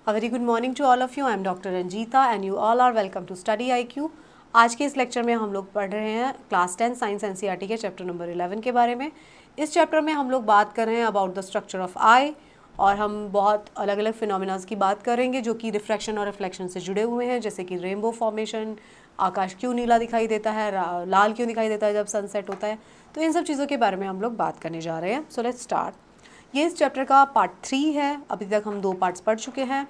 A very good morning to all of you. I am Dr. Ranjita and you all are welcome to Study IQ. आज के इस lecture में हम लोग पढ़ रहे हैं क्लास 10 साइंस एनसीईआरटी के चैप्टर नंबर 11 के बारे में। इस चैप्टर में हम लोग बात कर रहे हैं अबाउट द स्ट्रक्चर ऑफ आई और हम बहुत अलग अलग फिनोमिनास की बात करेंगे जो कि रिफ्रैक्शन और रिफ्लेक्शन से जुड़े हुए हैं, जैसे कि रेनबो फॉर्मेशन, आकाश क्यों नीला दिखाई देता है, लाल क्यों दिखाई देता है जब सनसेट होता है। तो इन सब चीज़ों के बारे में हम लोग बात करने जा रहे हैं। So let's start. ये इस चैप्टर का पार्ट 3 है। अभी तक हम 2 पार्ट्स पढ़ चुके हैं।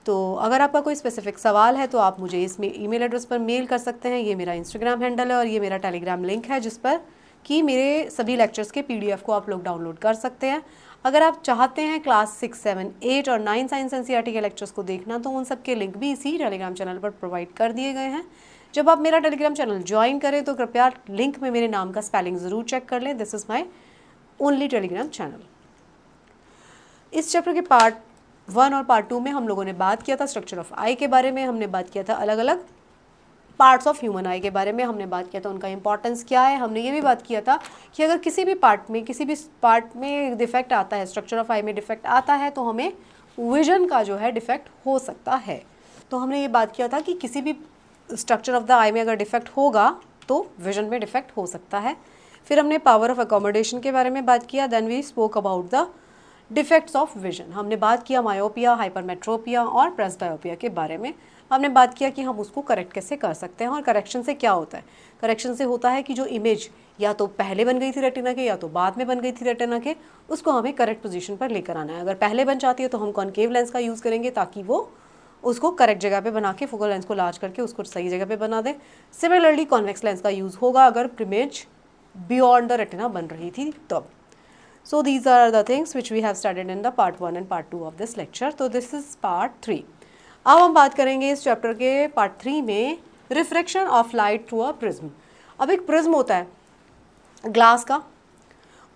तो अगर आपका कोई स्पेसिफिक सवाल है तो आप मुझे इस ईमेल एड्रेस पर मेल कर सकते हैं। ये मेरा इंस्टाग्राम हैंडल है और ये मेरा टेलीग्राम लिंक है जिस पर कि मेरे सभी लेक्चर्स के पीडीएफ को आप लोग डाउनलोड कर सकते हैं। अगर आप चाहते हैं क्लास 6, 7, 8 और 9 साइंस एनसीईआरटी के लेक्चर्स को देखना तो उन सब के लिंक भी इसी टेलीग्राम चैनल पर प्रोवाइड कर दिए गए हैं। जब आप मेरा टेलीग्राम चैनल ज्वाइन करें तो कृपया लिंक में मेरे नाम का स्पेलिंग ज़रूर चेक कर लें। This is my only Telegram channel. इस चैप्टर के पार्ट 1 और पार्ट 2 में हम लोगों ने बात किया था स्ट्रक्चर ऑफ आई के बारे में। हमने बात किया था अलग अलग पार्ट्स ऑफ ह्यूमन आई के बारे में। हमने बात किया था उनका इंपॉर्टेंस क्या है। हमने ये भी बात किया था कि अगर किसी भी पार्ट में डिफेक्ट आता है, स्ट्रक्चर ऑफ आई में डिफेक्ट आता है तो हमें विजन का जो है डिफेक्ट हो सकता है। तो हमने ये बात किया था कि किसी भी स्ट्रक्चर ऑफ द आई में अगर डिफेक्ट होगा तो विजन में डिफेक्ट हो सकता है। फिर हमने पावर ऑफ अकोमोडेशन के बारे में बात किया। Then we spoke about the defects of vision. हमने बात किया मायोपिया, हाइपरमेट्रोपिया और प्रेसबायोपिया के बारे में। हमने बात किया कि हम उसको करेक्ट कैसे कर सकते हैं और करेक्शन से क्या होता है। करेक्शन से होता है कि जो इमेज या तो पहले बन गई थी रेटिना के या तो बाद में बन गई थी रेटिना के, उसको हमें करेक्ट पोजीशन पर लेकर आना है। अगर पहले बन जाती है तो हम कॉनकेव लेंस का यूज़ करेंगे ताकि वो उसको करेक्ट जगह पे बना के फोकल लेंस को लार्ज करके उसको सही जगह पे बना दे। सिमिलरली कॉन्वेक्स लेंस का यूज़ होगा अगर इमेज बियॉन्ड द रेटिना बन रही थी तब। So these are the things which we have studied in the part 1 and part 2 of this lecture. So this is part 3. अब हम बात करेंगे इस चैप्टर के पार्ट 3 में refraction of light through a prism. अब एक प्रिज्म होता है ग्लास का,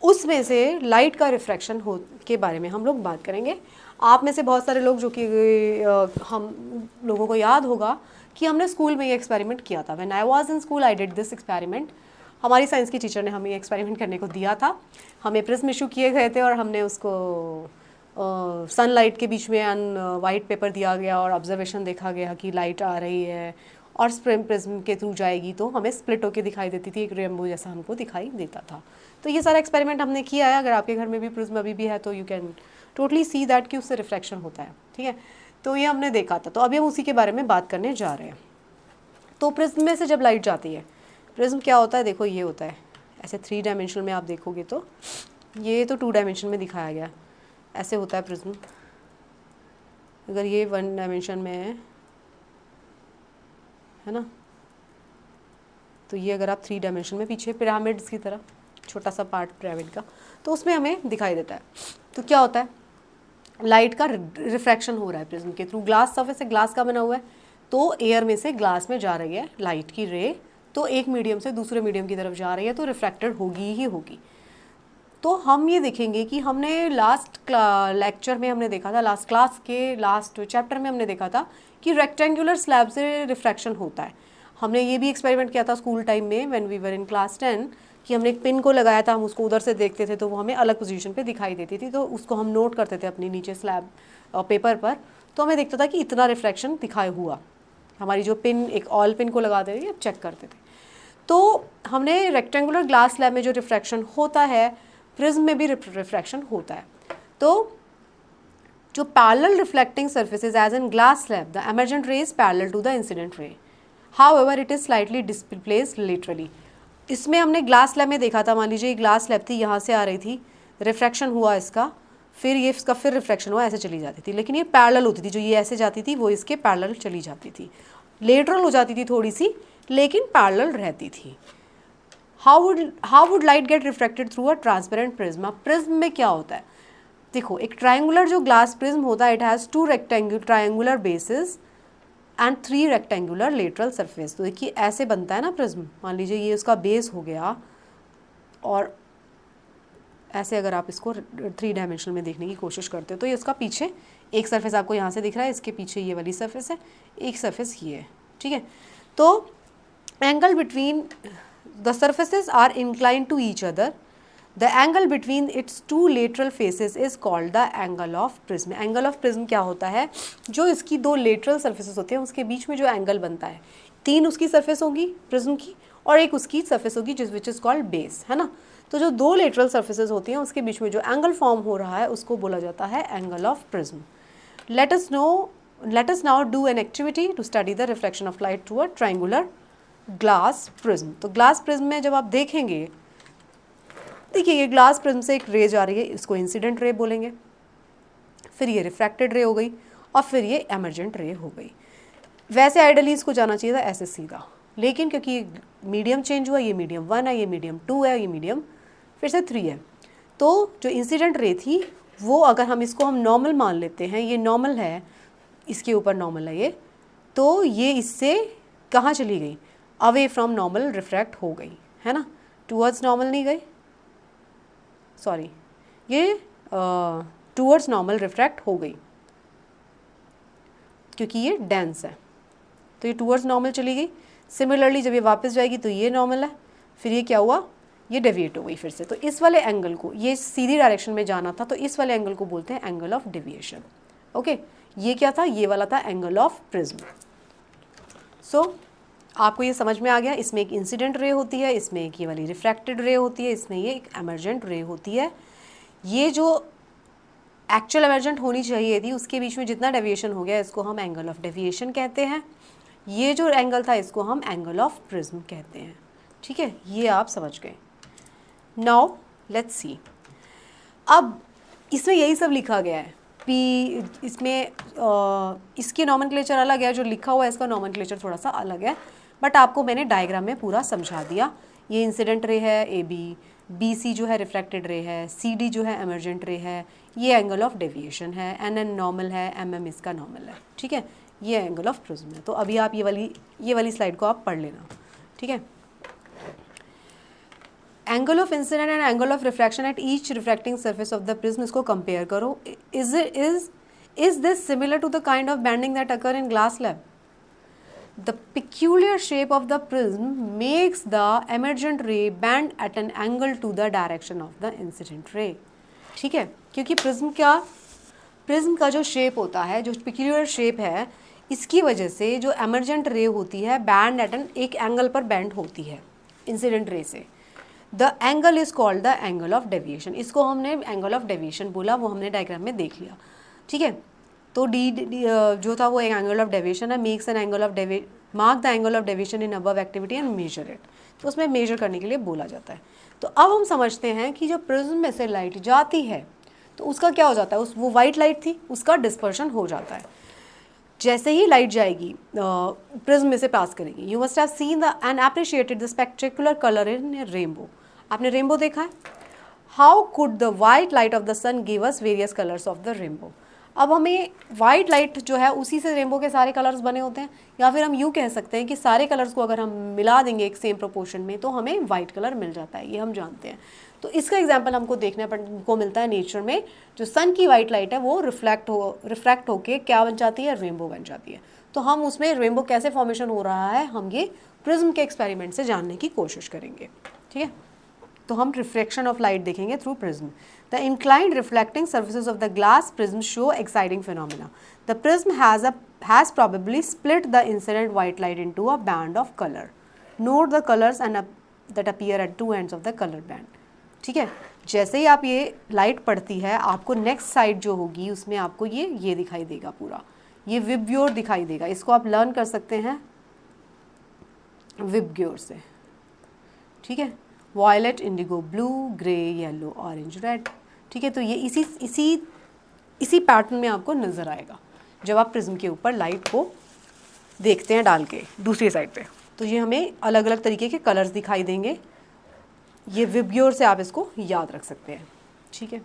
उसमें से लाइट का रिफ्रैक्शन हो के बारे में हम लोग बात करेंगे। आप में से बहुत सारे लोग जो कि हम लोगों को याद होगा कि हमने स्कूल में ये एक्सपेरिमेंट किया था। When I was in school I did this experiment. हमारी साइंस की टीचर ने हमें एक्सपेरिमेंट करने को दिया था। हमें प्रिज्म इशू किए गए थे और हमने उसको सनलाइट के बीच में वाइट पेपर दिया गया और ऑब्जर्वेशन देखा गया कि लाइट आ रही है और प्रिज्म के थ्रू जाएगी तो हमें स्प्लिट होकर दिखाई देती थी, एक रेनबो जैसा हमको दिखाई देता था। तो ये सारा एक्सपेरिमेंट हमने किया है। अगर आपके घर में भी प्रिज्म अभी भी है तो you can totally see that कि उससे रिफ्रैक्शन होता है। ठीक है, तो ये हमने देखा था। तो अभी हम उसी के बारे में बात करने जा रहे हैं। तो प्रिज्म में से जब लाइट जाती है, प्रिज्म क्या होता है, देखो ये होता है ऐसे 3 डायमेंशन में। आप देखोगे तो ये तो 2 डायमेंशन में दिखाया गया, ऐसे होता है प्रिज्म। अगर ये 1 डायमेंशन में है ना, तो ये अगर आप 3 डायमेंशन में, पीछे पिरामिड्स की तरह छोटा सा पार्ट पिरामिड का, तो उसमें हमें दिखाई देता है। तो क्या होता है, लाइट का रिफ्रैक्शन हो रहा है प्रिज्म के थ्रू। ग्लास सर्फेस है, ग्लास का बना हुआ है, तो एयर में से ग्लास में जा रही है लाइट की रे, तो एक मीडियम से दूसरे मीडियम की तरफ जा रही है तो रिफ्रैक्टेड होगी ही होगी। तो हम ये देखेंगे कि हमने लास्ट लेक्चर में हमने देखा था, लास्ट क्लास के लास्ट चैप्टर में हमने देखा था कि रेक्टेंगुलर स्लैब से रिफ्रैक्शन होता है। हमने ये भी एक्सपेरिमेंट किया था स्कूल टाइम में when we were in class 10 कि हमने एक पिन को लगाया था, हम उसको उधर से देखते थे तो वो हमें अलग पोजीशन पे दिखाई देती थी, तो उसको हम नोट करते थे अपने नीचे स्लैब पेपर पर, तो हमें दिखता था कि इतना रिफ्रैक्शन दिखाई हुआ। हमारी जो पिन, एक ऑल पिन को लगाते थे, अब चेक करते थे। तो हमने रेक्टेंगुलर ग्लास स्लैब में जो रिफ्रैक्शन होता है, प्रिज्म में भी रिफ्रैक्शन होता है। तो जो parallel reflecting surfaces as in glass slab, the emergent ray is parallel to the incident ray, however it is slightly displaced laterally. इसमें हमने ग्लास स्लैब में देखा था, मान लीजिए ग्लास स्लैब थी, यहाँ से आ रही थी, रिफ्रैक्शन हुआ इसका, फिर ये इसका फिर रिफ्रैक्शन हुआ, ऐसे चली जाती थी, लेकिन ये पैरेलल होती थी। जो ये ऐसे जाती थी वो इसके पैरेलल चली जाती थी, लेटरल हो जाती थी थोड़ी सी, लेकिन पैरेलल रहती थी। How would light get refracted through a transparent prism. Prism में क्या होता है, देखो एक ट्रायंगुलर जो ग्लास प्रिज्म होता है, it has 2 triangular basis and 3 rectangular lateral surface. तो देखिए ऐसे बनता है ना प्रिज्म, मान लीजिए ये उसका बेस हो गया और ऐसे अगर आप इसको 3 डायमेंशन में देखने की कोशिश करते हो तो ये उसका पीछे एक सरफेस आपको यहाँ से दिख रहा है, इसके पीछे ये वाली सरफेस है, एक सरफेस ये है। ठीक है, तो angle between the surfaces are inclined to each other, the angle between its two lateral faces is called the angle of prism. Angle of prism क्या होता है, जो इसकी दो लेटरल सर्फेसेस होते हैं उसके बीच में जो एंगल बनता है, तीन उसकी सरफेस होगी प्रिज्म की और एक उसकी सरफेस होगी जिस विच इज़ कॉल्ड बेस, है ना। तो जो दो लेटरल सर्फेसेस होती हैं उसके बीच में जो एंगल फॉर्म हो रहा है उसको बोला जाता है angle of prism. Let us now do an activity to study the reflection of light through a triangular glass prism. तो ग्लास प्रिज्म में जब आप देखेंगे, देखिए ये ग्लास प्रिज्म से एक रे जा रही है, इसको इंसिडेंट रे बोलेंगे, फिर ये रिफ्रैक्टेड रे हो गई और फिर ये एमर्जेंट रे हो गई। वैसे आइडियली इसको जाना चाहिए था ऐसे सीधा, लेकिन क्योंकि मीडियम चेंज हुआ, ये मीडियम 1 है, ये मीडियम 2 है, ये मीडियम फिर से 3 है, तो जो इंसिडेंट रे थी वो अगर हम इसको हम नॉर्मल मान लेते हैं, ये नॉर्मल है, इसके ऊपर नॉर्मल है ये, तो ये इससे कहाँ चली गई, अवे फ्रॉम नॉर्मल रिफ्रैक्ट हो गई, है ना, टूवर्ड्स नॉर्मल नहीं गई, सॉरी ये टूवर्ड्स नॉर्मल रिफ्रैक्ट हो गई क्योंकि ये डेंस है, तो ये टूवर्ड्स नॉर्मल चली गई। सिमिलरली जब ये वापस जाएगी तो ये नॉर्मल है, फिर ये क्या हुआ, ये डेविएट हो गई फिर से। तो इस वाले एंगल को, ये सीधी डायरेक्शन में जाना था तो इस वाले एंगल को बोलते हैं एंगल ऑफ डेविएशन। ओके, ये क्या था, ये वाला था एंगल ऑफ प्रिज्म। सो आपको ये समझ में आ गया, इसमें एक इंसिडेंट रे होती है, इसमें एक ये वाली रिफ्रैक्टेड रे होती है, इसमें ये एक एमर्जेंट रे होती है। ये जो एक्चुअल एमर्जेंट होनी चाहिए थी उसके बीच में जितना डेविएशन हो गया इसको हम एंगल ऑफ डेविएशन कहते हैं। ये जो एंगल था इसको हम एंगल ऑफ प्रिज्म कहते हैं। ठीक है, ये आप समझ गए। नाउ लेट्स सी, अब इसमें यही सब लिखा गया है, पी इसमें इसकी नॉमेनक्लेचर अलग है, जो लिखा हुआ है इसका नॉमेनक्लेचर थोड़ा सा अलग है, बट आपको मैंने डायग्राम में पूरा समझा दिया। ये इंसिडेंट रे है ए बी, बी सी जो है रिफ्रैक्टेड रे है, सी डी जो है एमर्जेंट रे है, ये एंगल ऑफ डेविएशन है, एन एन नॉर्मल है, एम एम इसका नॉर्मल है। ठीक है, ये एंगल ऑफ प्रिज्म है। तो अभी आप ये वाली स्लाइड को आप पढ़ लेना। ठीक है, angle of incident and angle of refraction at each refracting surface of the prism, इसको कंपेयर करो। Is this similar to the kind of bending that occur in glass lab? The peculiar shape of the prism makes the emergent ray bend at an angle to the direction of the incident ray. ठीक है, क्योंकि prism का जो shape होता है, जो peculiar shape है, इसकी वजह से जो एमर्जेंट रे होती है बैंड एट एन एक एंगल पर बैंड होती है इंसिडेंट रे से। The angle is called the angle of deviation. इसको हमने एंगल ऑफ डेविएशन बोला, वो हमने डायग्राम में देख लिया। ठीक है, तो डी जो था वो एक एंगल ऑफ डेविएशन है। Makes an angle of mark the angle of deviation in above activity and measure it. तो उसमें मेजर करने के लिए बोला जाता है। तो अब हम समझते हैं कि जब प्रिज्म में से लाइट जाती है तो उसका क्या हो जाता है, वो वाइट लाइट थी, उसका डिस्पर्शन हो जाता है। जैसे ही लाइट जाएगी प्रिज्म में से पास करेगी, you must have seen the and appreciated the spectacular colour in rainbow. आपने रेनबो देखा है? How could the white light of the sun give us various colours of the rainbow. अब हमें वाइट लाइट जो है उसी से रेनबो के सारे कलर्स बने होते हैं, या फिर हम यूँ कह सकते हैं कि सारे कलर्स को अगर हम मिला देंगे एक सेम प्रोपोर्शन में तो हमें वाइट कलर मिल जाता है, ये हम जानते हैं। तो इसका एग्जांपल हमको देखने को मिलता है नेचर में। जो सन की वाइट लाइट है वो रिफ्रैक्ट होके क्या बन जाती है, रेनबो बन जाती है। तो हम उसमें रेनबो कैसे फॉर्मेशन हो रहा है हम ये प्रिज्म के एक्सपेरिमेंट से जानने की कोशिश करेंगे। ठीक है, तो हम रिफ्लेक्शन ऑफ लाइट देखेंगे through prism. The inclined reflecting surfaces of the glass prism show exciting phenomena. The prism has probably split the incident white light into a band of color. Note the colors that appear at two ends of the color band. ठीक है, जैसे ही आप ये light पड़ती है आपको next side जो होगी उसमें आपको ये दिखाई देगा, पूरा ये विबग्योर दिखाई देगा। इसको आप लर्न कर सकते हैं विबग्योर से। ठीक है, violet, indigo, blue, grey, yellow, orange, red. ठीक है, तो ये इसी पैटर्न में आपको नज़र आएगा जब आप प्रिज्म के ऊपर लाइट को देखते हैं डाल के दूसरी साइड पे। तो ये हमें अलग अलग तरीके के कलर्स दिखाई देंगे। ये विबग्योर से आप इसको याद रख सकते हैं। ठीक है,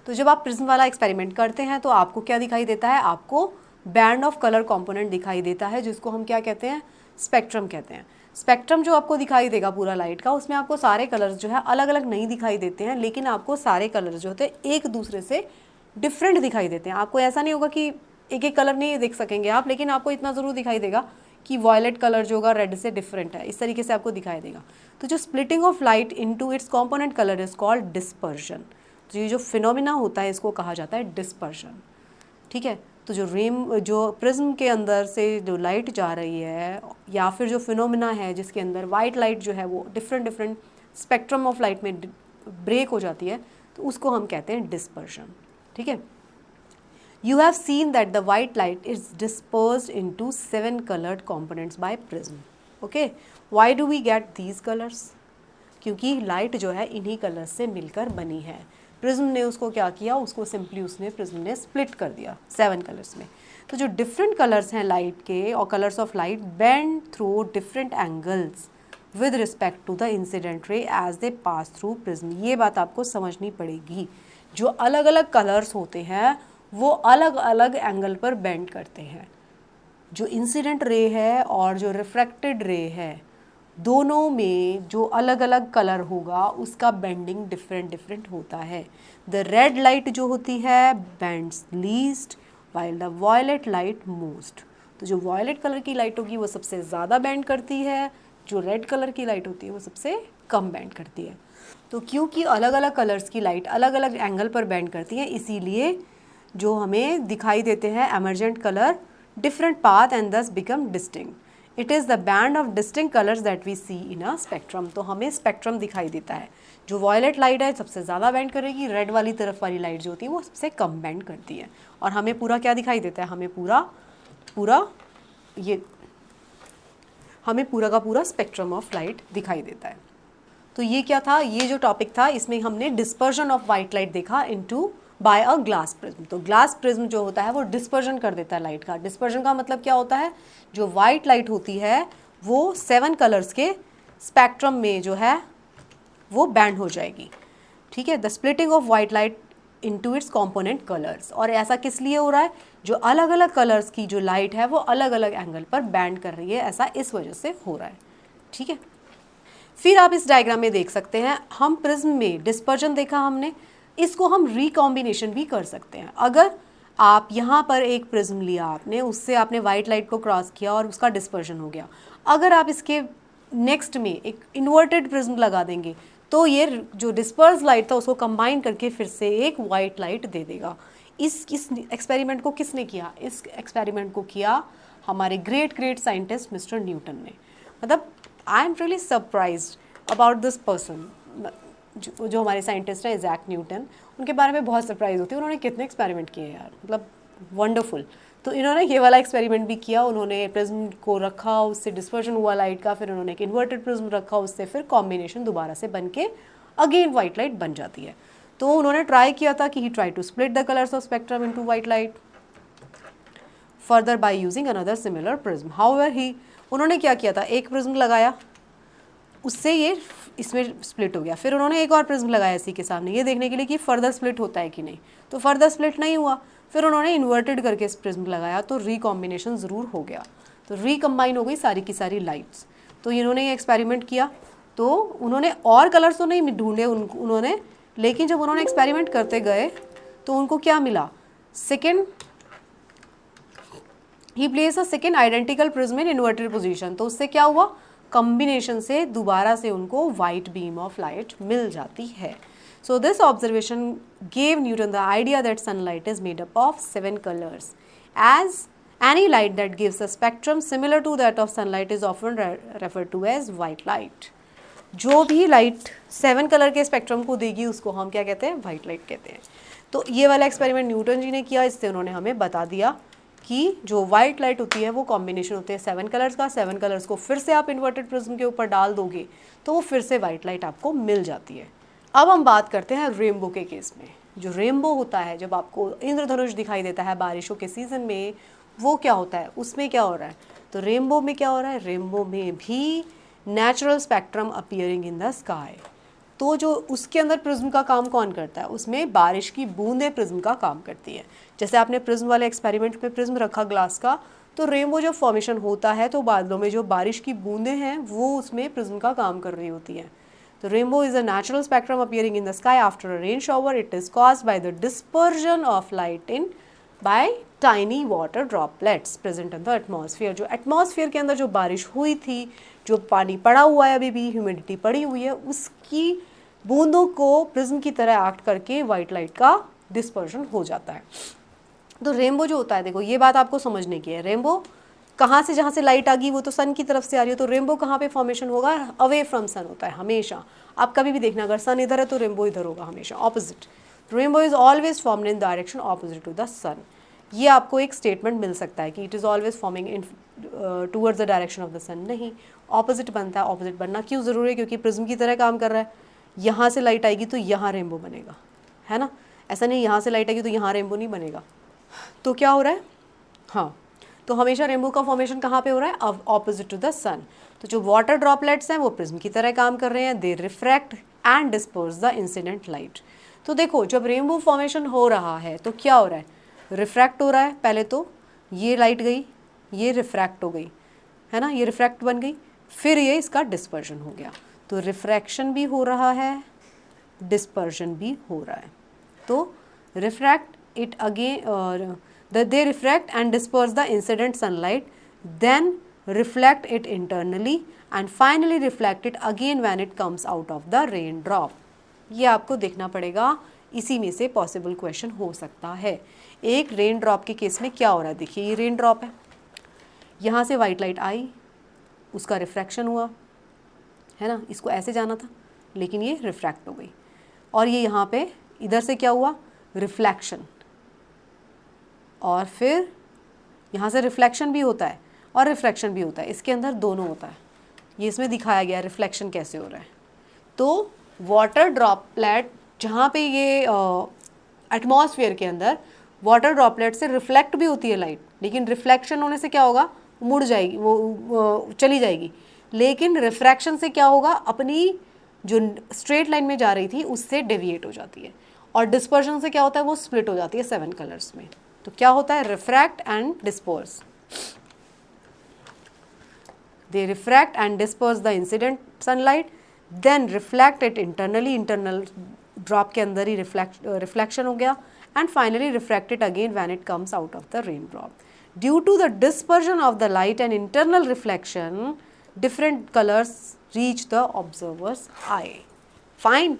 तो जब आप प्रिज्म वाला एक्सपेरिमेंट करते हैं तो आपको क्या दिखाई देता है, आपको बैंड ऑफ कलर कंपोनेंट दिखाई देता है, जिसको हम क्या कहते हैं, स्पेक्ट्रम कहते हैं। स्पेक्ट्रम जो आपको दिखाई देगा पूरा लाइट का, उसमें आपको सारे कलर्स जो है अलग अलग नहीं दिखाई देते हैं, लेकिन आपको सारे कलर्स जो होते हैं एक दूसरे से डिफरेंट दिखाई देते हैं। आपको ऐसा नहीं होगा कि एक एक कलर नहीं देख सकेंगे आप, लेकिन आपको इतना ज़रूर दिखाई देगा कि वॉयलेट कलर जो होगा रेड से डिफरेंट है, इस तरीके से आपको दिखाई देगा। तो जो splitting of light into its component colour is called dispersion. तो ये जो फिनोमिना होता है इसको कहा जाता है डिस्पर्जन, ठीक है। तो जो प्रिज्म के अंदर से जो लाइट जा रही है या फिर जो फिनोमिना है जिसके अंदर वाइट लाइट जो है वो डिफरेंट स्पेक्ट्रम ऑफ लाइट में ब्रेक हो जाती है, तो उसको हम कहते हैं डिस्पर्जन, ठीक है। You have seen that the white light is dispersed into 7 colored components by prism. Okay, why do we get these colors? क्योंकि लाइट जो है इन्हीं कलर्स से मिलकर बनी है। प्रिज्म ने उसको क्या किया, उसको सिंपली प्रिज्म ने स्प्लिट कर दिया 7 कलर्स में। तो जो डिफरेंट कलर्स हैं लाइट के और colours of light bend through different angles with respect to the incident ray as they pass through prism. ये बात आपको समझनी पड़ेगी, जो अलग अलग कलर्स होते हैं वो अलग अलग एंगल पर बेंड करते हैं। जो इंसिडेंट रे है और जो रिफ्रैक्टेड रे है, दोनों में जो अलग अलग कलर होगा उसका बेंडिंग डिफरेंट होता है। द रेड लाइट जो होती है bends least while the violet light most. तो जो वॉयलेट कलर की लाइट होगी वो सबसे ज़्यादा बेंड करती है, जो रेड कलर की लाइट होती है वो सबसे कम बेंड करती है। तो क्योंकि अलग अलग कलर्स की लाइट अलग अलग एंगल पर बेंड करती है, इसीलिए जो हमें दिखाई देते हैं emergent colour different path and thus become distinct. It is the band of distinct colours that we see in a spectrum. तो हमें स्पेक्ट्रम दिखाई देता है, जो वॉयलेट लाइट है सबसे ज़्यादा बेंड करेगी, रेड वाली तरफ वाली लाइट जो होती है वो सबसे कम बेंड करती है। और हमें पूरा क्या दिखाई देता है, हमें पूरा का पूरा स्पेक्ट्रम ऑफ लाइट दिखाई देता है। तो ये क्या था, ये जो टॉपिक था इसमें हमने डिस्पर्जन ऑफ वाइट लाइट देखा into bye a glass prism. तो ग्लास प्रिज्म जो होता है वो डिस्पर्जन कर देता है लाइट का। डिस्पर्जन का मतलब क्या होता है, जो वाइट लाइट होती है वो 7 कलर्स के स्पेक्ट्रम में जो है वो बैंड हो जाएगी, ठीक है। The splitting of white light into its component colours. और ऐसा किस लिए हो रहा है, जो अलग अलग कलर्स की जो लाइट है वो अलग अलग एंगल पर बैंड कर रही है, ऐसा इस वजह से हो रहा है, ठीक है। फिर आप इस डायग्राम में देख सकते हैं, हम प्रिज्म में डिस्पर्जन देखा हमने, इसको हम रिकॉम्बिनेशन भी कर सकते हैं। अगर आप यहाँ पर एक प्रिज्म लिया आपने, उससे आपने वाइट लाइट को क्रॉस किया और उसका डिस्पर्जन हो गया, अगर आप इसके नेक्स्ट में एक इन्वर्टेड प्रिज्म लगा देंगे तो ये जो डिस्पर्स लाइट था उसको कंबाइन करके फिर से एक वाइट लाइट दे देगा। इस एक्सपेरिमेंट को किसने किया, इस एक्सपेरिमेंट को किया हमारे ग्रेट साइंटिस्ट मिस्टर न्यूटन ने। मतलब I am really surprised about this person. जो हमारे साइंटिस्ट हैं इज़ैक न्यूटन, उनके बारे में बहुत सरप्राइज होती है, उन्होंने कितने एक्सपेरिमेंट किए यार, मतलब वंडरफुल। तो इन्होंने ये वाला एक्सपेरिमेंट भी किया, उन्होंने प्रिज्म को रखा, उससे डिस्पर्जन हुआ लाइट का, फिर उन्होंने एक इन्वर्टेड प्रिज्म रखा, उससे फिर कॉम्बिनेशन दोबारा से बन के अगेन वाइट लाइट बन जाती है। तो उन्होंने ट्राई किया था कि he try to split the colours of spectrum into white light further by using another similar prism. However उन्होंने क्या किया था, एक प्रिज्म लगाया, उससे ये इसमें स्प्लिट हो गया, फिर उन्होंने एक और प्रिज्म लगाया इसी के सामने ये देखने के लिए कि फर्दर स्प्लिट होता है कि नहीं, तो फर्दर स्प्लिट नहीं हुआ, फिर उन्होंने इन्वर्टेड करके इस प्रिज्म लगाया तो रिकॉम्बिनेशन ज़रूर हो गया, तो रिकम्बाइन हो गई सारी की सारी लाइट्स। तो इन्होंने ये एक्सपेरिमेंट किया, तो उन्होंने और कलर्स तो नहीं ढूंढे उन्होंने, लेकिन जब उन्होंने एक्सपेरिमेंट करते गए तो उनको क्या मिला, he place a second identical prism in inverted position. तो उससे क्या हुआ, कॉम्बिनेशन से दोबारा से उनको वाइट बीम ऑफ लाइट मिल जाती है। So this observation gave Newton the idea that sunlight is made up of 7 colours as any light that gives a spectrum similar to that of sunlight is often referred to as white light. जो भी light 7 colour के spectrum को देगी उसको हम क्या कहते हैं, वाइट लाइट कहते हैं। तो ये वाला एक्सपेरिमेंट न्यूटन जी ने किया, इससे उन्होंने हमें बता दिया कि जो वाइट लाइट होती है वो कॉम्बिनेशन होते हैं 7 कलर्स का, 7 कलर्स को फिर से आप इन्वर्टेड प्रिज्म के ऊपर डाल दोगे तो वो फिर से वाइट लाइट आपको मिल जाती है। अब हम बात करते हैं रेनबो के केस में। जो रेनबो होता है, जब आपको इंद्रधनुष दिखाई देता है बारिशों के सीज़न में, वो क्या होता है, उसमें क्या हो रहा है, तो रेनबो में क्या हो रहा है, रेनबो में भी natural spectrum appearing in the sky. तो जो उसके अंदर प्रिज्म का काम कौन करता है, उसमें बारिश की बूंदें प्रिज्म का काम करती है। जैसे आपने प्रिज्म वाले एक्सपेरिमेंट में प्रिज्म रखा ग्लास का, तो रेनबो जो फॉर्मेशन होता है तो बादलों में जो बारिश की बूंदें हैं वो उसमें प्रिज्म का काम कर रही होती हैं। तो rainbow is a natural spectrum appearing in the sky after a rain shower. It is caused by the dispersion of light in by tiny water droplets present in the atmosphere. जो atmosphere के अंदर जो बारिश हुई थी, जो पानी पड़ा हुआ है, अभी भी ह्यूमिडिटी पड़ी हुई है, उसकी बूंदों को प्रिज्म की तरह एक्ट करके वाइट लाइट का डिस्पर्शन हो जाता है। तो रेनबो जो होता है, देखो ये बात आपको समझने की है, रेनबो कहाँ से, जहाँ से लाइट आ गई वो तो सन की तरफ से आ रही है, तो रेनबो कहाँ पे फॉर्मेशन होगा, अवे फ्रॉम सन होता है हमेशा। आप कभी भी देखना, अगर सन इधर है तो रेनबो इधर होगा हमेशा, opposite. Rainbow is always formed in direction opposite to the sun. ये आपको एक स्टेटमेंट मिल सकता है कि it is always forming in towards the direction of the sun, नहीं, ऑपोजिट बनता है। ऑपोजिट बनना क्यों ज़रूरी है, क्योंकि प्रिज्म की तरह काम कर रहा है। यहाँ से लाइट आएगी तो यहाँ रेनबो बनेगा, है ना, ऐसा नहीं यहाँ से लाइट आएगी तो यहाँ रेनबो नहीं बनेगा। तो क्या हो रहा है, हाँ, तो हमेशा रेनबो का फॉर्मेशन कहाँ पे हो रहा है, ऑपोजिट टू द सन। तो जो वाटर ड्रॉपलेट्स हैं वो प्रिज्म की तरह काम कर रहे हैं, they refract and disperse the incident light. तो देखो जब रेनबो फॉर्मेशन हो रहा है तो क्या हो रहा है, रिफ्रैक्ट हो रहा है, पहले तो ये लाइट गई, ये रिफ्रैक्ट हो गई, है ना, ये रिफ्रैक्ट बन गई, फिर ये इसका डिस्पर्शन हो गया। तो रिफ्रैक्शन भी हो रहा है, डिस्पर्शन भी हो रहा है। तो refract it again, they refract and disperse the incident sunlight, then reflect it internally and finally reflect it again when it comes out of the raindrop। ये आपको देखना पड़ेगा, इसी में से पॉसिबल क्वेश्चन हो सकता है। एक रेन ड्रॉप के केस में क्या हो रहा है, देखिए ये रेन ड्रॉप है, यहाँ से वाइट लाइट आई, उसका रिफ्रैक्शन हुआ, है ना, इसको ऐसे जाना था लेकिन ये रिफ्रैक्ट हो गई, और ये यहाँ पे इधर से क्या हुआ, रिफ्लेक्शन, और फिर यहाँ से रिफ्लेक्शन भी होता है और रिफ्रैक्शन भी होता है, इसके अंदर दोनों होता है। ये इसमें दिखाया गया है रिफ्लेक्शन कैसे हो रहा है। तो वाटर ड्रॉपलेट जहाँ पे ये एटमॉस्फेयर के अंदर वाटर ड्रॉपलेट से रिफ्लेक्ट भी होती है लाइट, लेकिन रिफ्लेक्शन होने से क्या होगा, मुड़ जाएगी, वो चली जाएगी, लेकिन रिफ्रैक्शन से क्या होगा, अपनी जो स्ट्रेट लाइन में जा रही थी उससे डेविएट हो जाती है, और डिस्पर्शन से क्या होता है, वो स्प्लिट हो जाती है 7 कलर्स में। तो क्या होता है, refract and disperse, they refract and disperse the incident sunlight, then reflect it internally, internal drop के अंदर ही रिफ्लेक्शन हो गया, and finally refract it again when it comes out of the rain drop. Due to the dispersion of the light and internal reflection, different colours reach the observer's eye. Fine,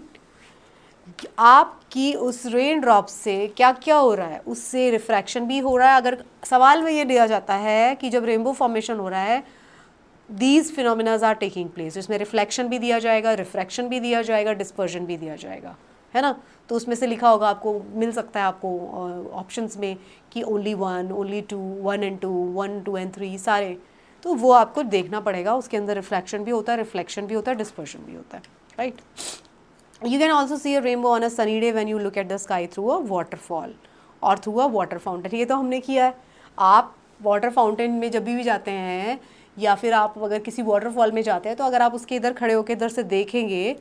आपकी उस rain drop से क्या क्या हो रहा है, उससे refraction भी हो रहा है। अगर सवाल में ये दिया जाता है कि जब रेनबो फॉर्मेशन हो रहा है, these phenomena are taking place, इसमें रिफ्लेक्शन भी दिया जाएगा, रिफ्रैक्शन भी दिया जाएगा, डिस्पर्जन भी दिया जाएगा, है ना। तो उसमें से लिखा होगा, आपको मिल सकता है आपको ऑप्शंस में कि ओनली 1, ओनली 2, 1 and 2, 1, 2 and 3 सारे, तो वो आपको देखना पड़ेगा। उसके अंदर रिफ्लेक्शन भी होता है, रिफ्लेक्शन भी होता है, डिस्पर्शन भी होता है, right. You can also see a rainbow on a sunny day when you look at the sky through a waterfall or through a water fountain। ये तो हमने किया है। आप वाटर फाउंटेन में जब भी जाते हैं, या फिर आप अगर किसी वाटरफॉल में जाते हैं, तो अगर आप उसके इधर खड़े होकर इधर से देखेंगे,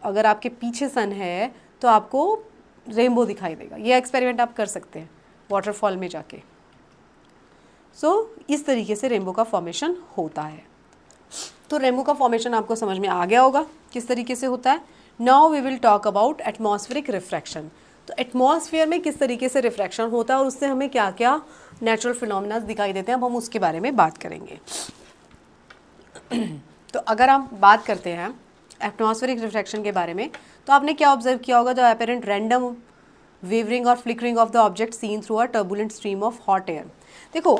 अगर आपके पीछे सन है तो आपको रेनबो दिखाई देगा। ये एक्सपेरिमेंट आप कर सकते हैं वाटरफॉल में जाके। इस तरीके से रेनबो का फॉर्मेशन होता है। तो रेनबो का फॉर्मेशन आपको समझ में आ गया होगा किस तरीके से होता है। Now we will talk about atmospheric refraction. तो एटमॉस्फेयर में किस तरीके से रिफ्रैक्शन होता है और उससे हमें क्या क्या नेचुरल फिनोमेना दिखाई देते हैं, अब हम उसके बारे में बात करेंगे। तो अगर हम बात करते हैं एटमॉस्फेरिक रिफ्रैक्शन के बारे में, तो आपने क्या ऑब्जर्व किया होगा, द अपेरेंट रैंडम वेवरिंग और flickering of the object seen through a turbulent stream of hot air. देखो,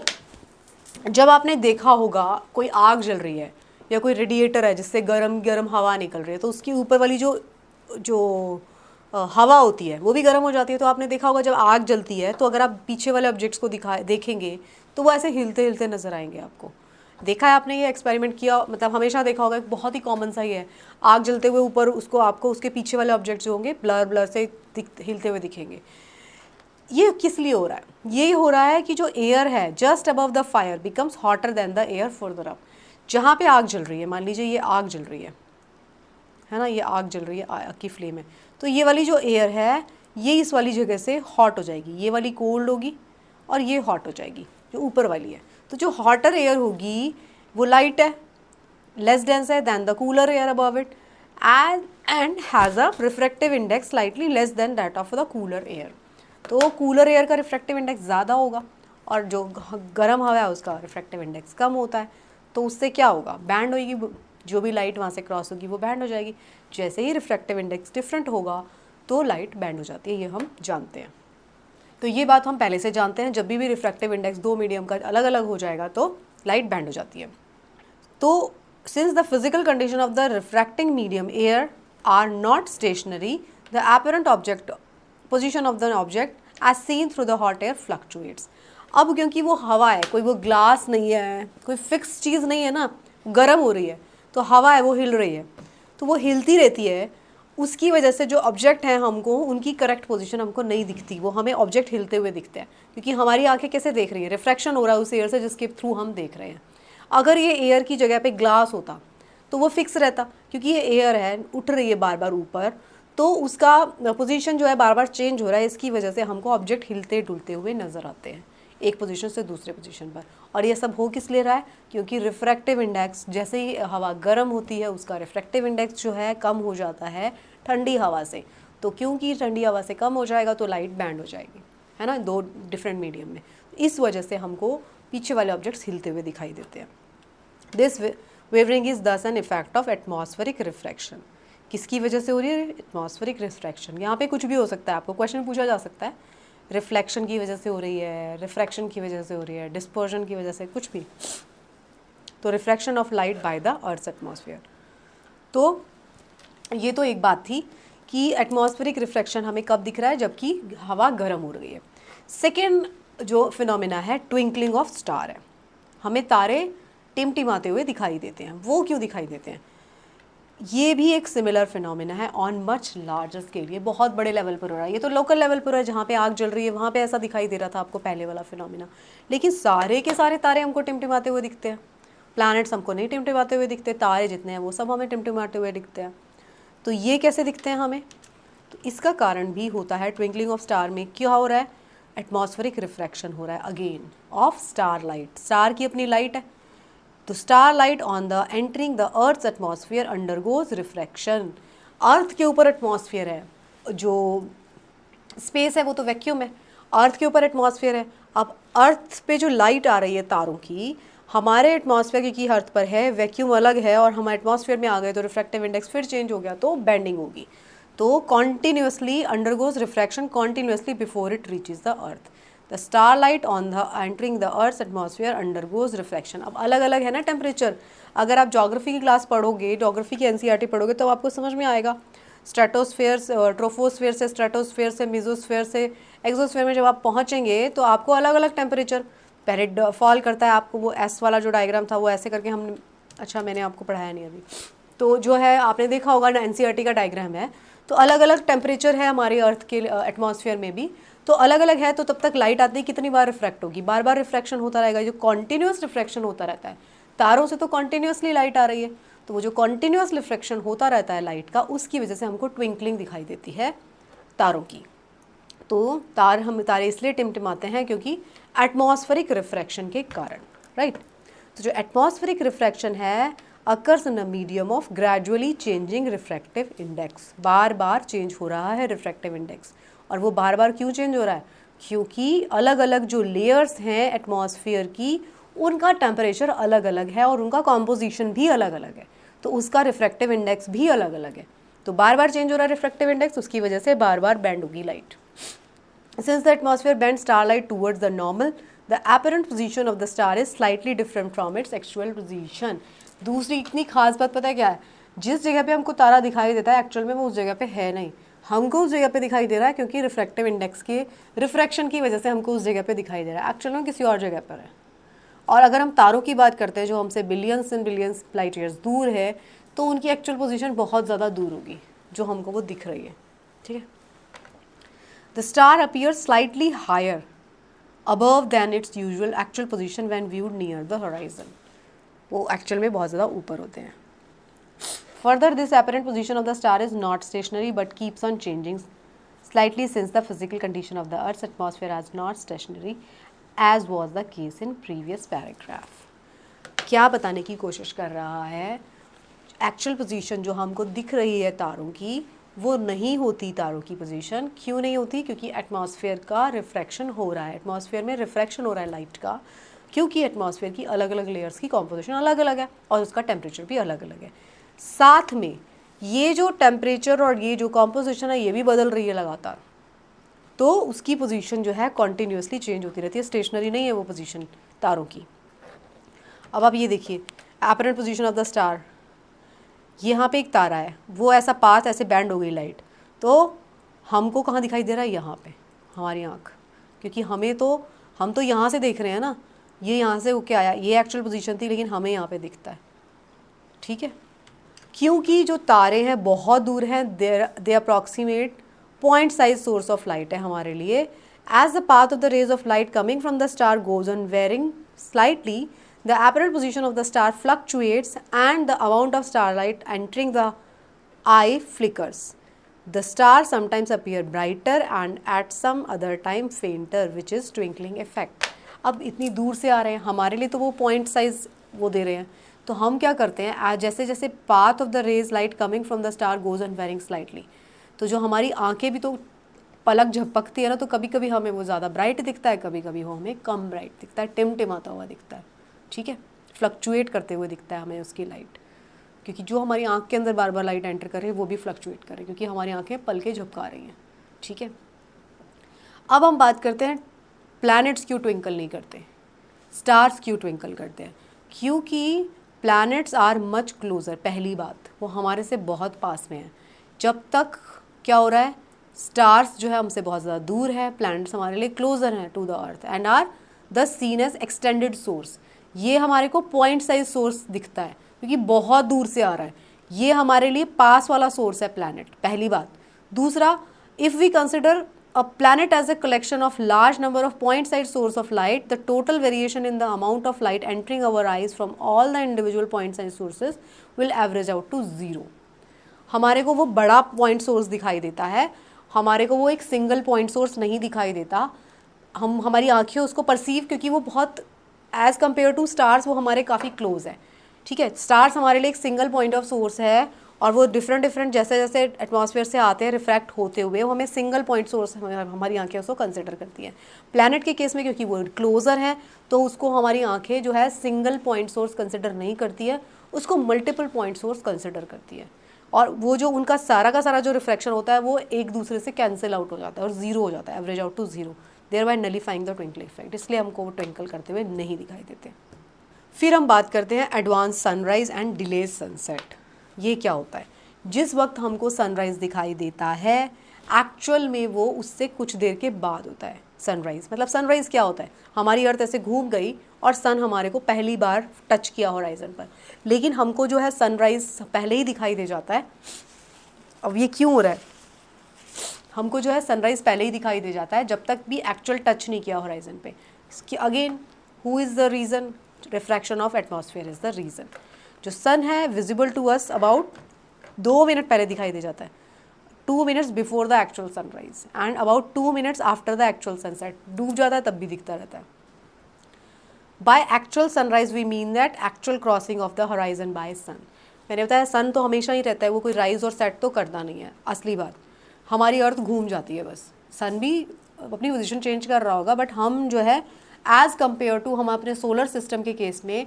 जब आपने देखा होगा कोई आग जल रही है या कोई रेडिएटर है जिससे गरम गरम हवा निकल रही है, तो उसकी ऊपर वाली जो हवा होती है वो भी गर्म हो जाती है। तो आपने देखा होगा जब आग जलती है तो अगर आप पीछे वाले ऑब्जेक्ट्स को देखेंगे तो वो ऐसे हिलते हिलते नजर आएंगे आपको। देखा है आपने, ये एक्सपेरिमेंट किया, मतलब हमेशा देखा होगा, बहुत ही कॉमन सा ही है। आग जलते हुए ऊपर आपको उसके पीछे वाले ऑब्जेक्ट्स जो होंगे ब्लर ब्लर से हिलते हुए दिखेंगे। ये किस लिए हो रहा है? ये हो रहा है कि जो एयर है just above the fire becomes hotter then the air further up. जहाँ पे आग जल रही है, मान लीजिए ये आग जल रही है ना, ये आग जल रही है, आग की फ्लेम है, तो ये वाली जो एयर है ये इस वाली जगह से हॉट हो जाएगी, ये वाली कोल्ड होगी और ये हॉट हो जाएगी जो ऊपर वाली है। तो जो हॉटर एयर होगी वो लाइट है, लेस डेंस है than the cooler air above it, and has a refractive index slightly less than that of the cooler air. तो कूलर एयर का रिफ्रैक्टिव इंडेक्स ज़्यादा होगा और जो गर्म हवा है उसका रिफ्रैक्टिव इंडेक्स कम होता है। तो उससे क्या होगा, बैंड होगी, जो भी लाइट वहाँ से क्रॉस होगी वो बैंड हो जाएगी। जैसे ही रिफ्रैक्टिव इंडेक्स डिफरेंट होगा तो लाइट बैंड हो जाती है, ये हम जानते हैं। तो ये बात हम पहले से जानते हैं, जब भी रिफ्रैक्टिव इंडेक्स दो मीडियम का अलग अलग हो जाएगा तो लाइट बैंड हो जाती है। तो since the physical condition of the refracting medium air are not stationary, the apparent object position of the object as seen through the hot air fluctuates. अब क्योंकि वो हवा है, कोई वो ग्लास नहीं है, कोई फिक्स चीज़ नहीं है ना, गर्म हो रही है तो हवा है वो हिल रही है, तो वो हिलती रहती है, उसकी वजह से जो ऑब्जेक्ट हैं हमको उनकी करेक्ट पोजीशन हमको नहीं दिखती, वो हमें ऑब्जेक्ट हिलते हुए दिखते हैं, क्योंकि हमारी आंखें कैसे देख रही है, रिफ्रैक्शन हो रहा है उस एयर से जिसके थ्रू हम देख रहे हैं। अगर ये एयर की जगह पे ग्लास होता तो वो फिक्स रहता, क्योंकि ये एयर है उठ रही है बार बार ऊपर, तो उसका पोजीशन जो है बार बार चेंज हो रहा है, इसकी वजह से हमको ऑब्जेक्ट हिलते डुलते हुए नज़र आते हैं एक पोजीशन से दूसरे पोजीशन पर। और ये सब हो किस लिए रहा है, क्योंकि रिफ्रैक्टिव इंडेक्स, जैसे ही हवा गर्म होती है उसका रिफ्रैक्टिव इंडेक्स जो है कम हो जाता है ठंडी हवा से। तो क्योंकि ठंडी हवा से कम हो जाएगा तो लाइट बैंड हो जाएगी, है ना, दो डिफरेंट मीडियम में। इस वजह से हमको पीछे वाले ऑब्जेक्ट्स हिलते हुए दिखाई देते हैं। दिस वेवरिंग इज दस an effect of atmospheric refraction. किसकी वजह से हो रही है, एटमॉस्फेरिक रिफ्रैक्शन। यहाँ पे कुछ भी हो सकता है, आपको क्वेश्चन पूछा जा सकता है, रिफ्लेक्शन की वजह से हो रही है, रिफ्रैक्शन की वजह से हो रही है, डिस्पर्जन की वजह से, कुछ भी। तो refraction of light by the earth's atmosphere. तो ये तो एक बात थी कि एटमॉस्फेरिक रिफ्रैक्शन हमें कब दिख रहा है, जबकि हवा गर्म हो रही है। सेकेंड जो फिनोमिना है ट्विंकलिंग ऑफ स्टार है, हमें तारे टिमटिमाते हुए दिखाई देते हैं। वो क्यों दिखाई देते हैं, ये भी एक सिमिलर फिनोमिना है ऑन मच लार्जर स्केल, ये बहुत बड़े लेवल पर हो रहा है। ये तो लोकल लेवल पर है, जहाँ पे आग जल रही है वहाँ पे ऐसा दिखाई दे रहा था आपको पहले वाला फिनोमिना, लेकिन सारे के सारे तारे हमको टिमटिमाते हुए दिखते हैं। प्लैनेट्स हमको नहीं टिमटिमाते हुए दिखते, तारे जितने हैं वो सब हमें टिमटिमाते हुए दिखते हैं। तो ये कैसे दिखते हैं हमें, तो इसका कारण भी होता है ट्विंकलिंग ऑफ स्टार में क्या हो रहा है, एटमॉस्फेरिक रिफ्रैक्शन हो रहा है again of star light. Star की अपनी लाइट है, तो star light on the entering the earth's atmosphere undergoes refraction. Earth के ऊपर एटमॉस्फेयर है, जो स्पेस है वो तो वैक्यूम है, अर्थ के ऊपर एटमॉस्फेयर है। अब अर्थ पे जो लाइट आ रही है तारों की, हमारे एटमॉस्फेयर की अर्थ पर है, वैक्यूम अलग है, और हम एटमॉस्फेयर में आ गए तो रिफ्रैक्टिव इंडेक्स फिर चेंज हो गया, तो बेंडिंग होगी। तो continuously undergoes refraction continuously before it reaches the earth. The star light on the entering the earth atmosphere undergoes refraction. अब अलग अलग है ना टेम्परेचर। अगर आप ज्योग्राफी की क्लास पढ़ोगे, ज्योग्राफी की एनसीईआरटी पढ़ोगे, तो आपको समझ में आएगा स्ट्रेटोस्फेयर, ट्रोफोस्फेयर से, स्ट्रेटोस्फेयर से, मेसोस्फेयर से, एक्सोस्फेयर में जब आप पहुँचेंगे तो आपको अलग अलग टेम्परेचर पहले फॉल करता है। आपको वो एस वाला जो डायग्राम था वो ऐसे करके हम, अच्छा मैंने आपको पढ़ाया नहीं अभी, तो जो है आपने देखा होगा ना, एनसीईआरटी का डायग्राम है। तो अलग अलग टेम्परेचर है हमारे अर्थ के एटमॉस्फेयर में भी, तो अलग अलग है। तो तब तक लाइट आती है, कितनी बार रिफ्रैक्ट होगी, बार बार रिफ्रैक्शन होता रहेगा, जो कॉन्टीन्यूस रिफ्रैक्शन होता रहता है। तारों से तो कॉन्टीन्यूसली लाइट आ रही है, तो वो जो कॉन्टीन्यूस रिफ्रैक्शन होता रहता है लाइट का, उसकी वजह से हमको ट्विंकलिंग दिखाई देती है तारों की। तो तारे इसलिए टिमटिमाते हैं क्योंकि एटमॉस्फेरिक रिफ्रैक्शन के कारण, राइट। तो जो एटमॉस्फेरिक रिफ्रैक्शन है occurs in a medium of gradually changing refractive index. Bar bar change हो रहा है रिफ्रैक्टिव इंडेक्स, और वो बार बार क्यों चेंज हो रहा है, क्योंकि अलग अलग जो लेयर्स हैं एटमॉस्फेयर की, उनका टेम्परेचर अलग अलग है और उनका कॉम्पोजिशन भी अलग अलग है, तो उसका रिफ्रैक्टिव इंडेक्स भी अलग अलग है। तो बार बार चेंज हो रहा है रिफ्रैक्टिव इंडेक्स, उसकी वजह से बार बार बैंड होगी light. Since the atmosphere bends starlight towards the normal, the apparent position of the star is slightly different from its actual position. दूसरी इतनी खास बात पता है क्या है, जिस जगह पे हमको तारा दिखाई देता है एक्चुअल में वो उस जगह पे है नहीं, हमको उस जगह पे दिखाई दे रहा है क्योंकि रिफ्रैक्टिव इंडेक्स के रिफ्रैक्शन की वजह से हमको उस जगह पे दिखाई दे रहा है, एक्चुअल में किसी और जगह पर है। और अगर हम तारों की बात करते हैं जो हमसे billions and billions light years दूर है, तो उनकी एक्चुअल पोजीशन बहुत ज़्यादा दूर होगी जो हमको वो दिख रही है, ठीक है। The star appears slightly higher above than its usual actual position when viewed near the horizon. वो एक्चुअल में बहुत ज़्यादा ऊपर होते हैं। Further, this apparent position of the star is not stationary but keeps on changing slightly since the physical condition of the Earth's atmosphere is not stationary, as was the case in previous paragraph. क्या बताने की कोशिश कर रहा है, actual position जो हमको दिख रही है तारों की, वो नहीं होती तारों की पोजीशन। क्यों नहीं होती? क्योंकि एटमॉस्फेयर का रिफ्रैक्शन हो रहा है, एटमॉस्फेयर में रिफ्रैक्शन हो रहा है लाइट का, क्योंकि एटमॉस्फेयर की अलग अलग लेयर्स की कॉम्पोजिशन अलग अलग है और उसका टेम्परेचर भी अलग अलग है। साथ में ये जो टेम्परेचर और ये जो कॉम्पोजिशन है ये भी बदल रही है लगातार, तो उसकी पोजीशन जो है कॉन्टीन्यूसली चेंज होती रहती है, स्टेशनरी नहीं है वो पोजीशन तारों की। अब आप ये देखिए apparent position of the star, यहाँ पे एक तारा है, वो ऐसा पाथ ऐसे बैंड हो गई लाइट, तो हमको कहाँ दिखाई दे रहा है? यहाँ पे हमारी आँख, क्योंकि हम तो यहाँ से देख रहे हैं ना, ये यहाँ से होके आया, ये एक्चुअल पोजीशन थी लेकिन हमें यहाँ पे दिखता है, ठीक है। क्योंकि जो तारे हैं बहुत दूर हैं, they approximate point size source of light है हमारे लिए। As the path of the rays of light coming from the star goes on varying slightly, the apparent position of the star fluctuates and the amount of starlight entering the eye flickers. The stars sometimes appear brighter and at some other time fainter, which is twinkling effect. अब इतनी दूर से आ रहे हैं, हमारे लिए तो वो पॉइंट साइज वो दे रहे हैं, तो हम क्या करते हैं, जैसे जैसे path of the rays light coming from the star goes on varying slightly, तो जो हमारी आंखें भी तो पलक झपकती है ना, तो कभी कभी हमें वो ज़्यादा ब्राइट दिखता है, कभी कभी वो हमें कम ब्राइट दिखता है, टिमटिमाता हुआ दिखता है, ठीक है, फ्लक्चुएट करते हुए दिखता है हमें उसकी लाइट, क्योंकि जो हमारी आंख के अंदर बार बार लाइट एंटर कर रही है वो भी फ्लक्चुएट कर रही है, क्योंकि हमारी आंखें पलके झपका रही हैं, ठीक है। अब हम बात करते हैं प्लैनेट्स क्यों ट्विंकल नहीं करते, स्टार्स क्यों ट्विंकल करते हैं। क्योंकि प्लैनेट्स आर मच क्लोजर, पहली बात वो हमारे से बहुत पास में है। जब तक क्या हो रहा है, स्टार्स जो है हमसे बहुत ज़्यादा दूर है, प्लैनेट्स हमारे लिए क्लोजर हैं to the earth and are the seen as extended source. ये हमारे को पॉइंट साइज सोर्स दिखता है क्योंकि बहुत दूर से आ रहा है, ये हमारे लिए पास वाला सोर्स है प्लैनेट, पहली बात। दूसरा, if we consider a planet as a collection of large number of point size source of light, the total variation in the amount of light entering our eyes from all the individual point size sources will average out to 0. हमारे को वो बड़ा point source दिखाई देता है, हमारे को वो एक सिंगल पॉइंट सोर्स नहीं दिखाई देता। हमारी आंखें उसको परसीव, क्योंकि वो बहुत एज़ कम्पेयर टू स्टार्स वो हमारे काफ़ी क्लोज है, ठीक है। स्टार्स हमारे लिए एक सिंगल पॉइंट ऑफ सोर्स है और वो डिफरेंट जैसे जैसे एटमॉस्फेयर से आते हैं रिफ्रैक्ट होते हुए वो हमें सिंगल पॉइंट सोर्स हमारी आंखें उसको कंसिडर करती हैं। प्लैनेट के केस में क्योंकि वो क्लोजर है तो उसको हमारी आंखें जो है सिंगल पॉइंट सोर्स कंसिडर नहीं करती है, उसको मल्टीपल पॉइंट सोर्स कंसिडर करती है, और वो जो उनका सारा का सारा जो रिफ्रैक्शन होता है वो एक दूसरे से कैंसिल आउट हो जाता है और ज़ीरो हो जाता है, average out to 0, thereby nullifying the twinkle effect. इसलिए हमको वो ट्विंकल करते हुए नहीं दिखाई देते। फिर हम बात करते हैं advance sunrise and delays sunset. ये क्या होता है? जिस वक्त हमको सनराइज़ दिखाई देता है एक्चुअल में वो उससे कुछ देर के बाद होता है सनराइज़। मतलब सनराइज़ क्या होता है, हमारी अर्थ ऐसे घूम गई और सन हमारे को पहली बार टच किया होराइजन पर, लेकिन हमको जो है सनराइज़ पहले ही दिखाई दे जाता है। अब ये क्यों हो रहा है, हमको जो है सनराइज़ पहले ही दिखाई दे जाता है जब तक भी एक्चुअल टच नहीं किया होराइजन पे। इसकी again who is the reason? Refraction of atmosphere is the reason. जो सन है visible to us about 2 minute पहले दिखाई दे जाता है, 2 minutes before the actual sunrise and about 2 minutes after the actual sunset. डूब जाता है तब भी दिखता रहता है। By actual sunrise we mean that actual crossing of the horizon by sun. मैंने बताया सन तो हमेशा ही रहता है, वो कोई राइज और सेट तो करता नहीं है। असली बात हमारी अर्थ घूम जाती है बस, सन भी अपनी पोजीशन चेंज कर रहा होगा, बट हम जो है एज़ कम्पेयर टू हम अपने सोलर सिस्टम के केस में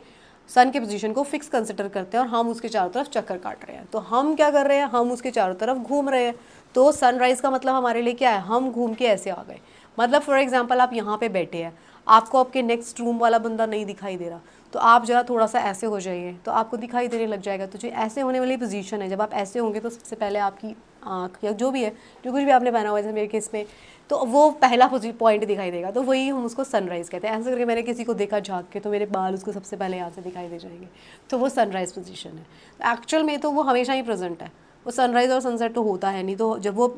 सन के पोजीशन को फिक्स कंसिडर करते हैं और हम उसके चारों तरफ चक्कर काट रहे हैं। तो हम क्या कर रहे हैं, हम उसके चारों तरफ घूम रहे हैं। तो सनराइज़ का मतलब हमारे लिए क्या है, हम घूम के ऐसे आ गए। मतलब फॉर एग्जांपल आप यहाँ पे बैठे हैं, आपको आपके नेक्स्ट रूम वाला बंदा नहीं दिखाई दे रहा, तो आप जरा थोड़ा सा ऐसे हो जाइए तो आपको दिखाई देने लग जाएगा। तो जो ऐसे होने वाली पोजीशन है, जब आप ऐसे होंगे तो सबसे पहले आपकी आँख या जो भी है, जो कुछ भी आपने पहना हुआ है, जैसे मेरे केस में, तो वो पहला पॉइंट दिखाई देगा, तो वही हम उसको सनराइज़ कहते हैं। ऐसे करके मैंने किसी को देखा झाँक के तो मेरे बाल उसको सबसे पहले यहाँ से दिखाई दे जाएंगे, तो वो सनराइज़ पोजीशन है। एक्चुअल में तो वो हमेशा ही प्रेजेंट है, वो सनराइज़ और सनसेट तो होता है नहीं, तो जब वो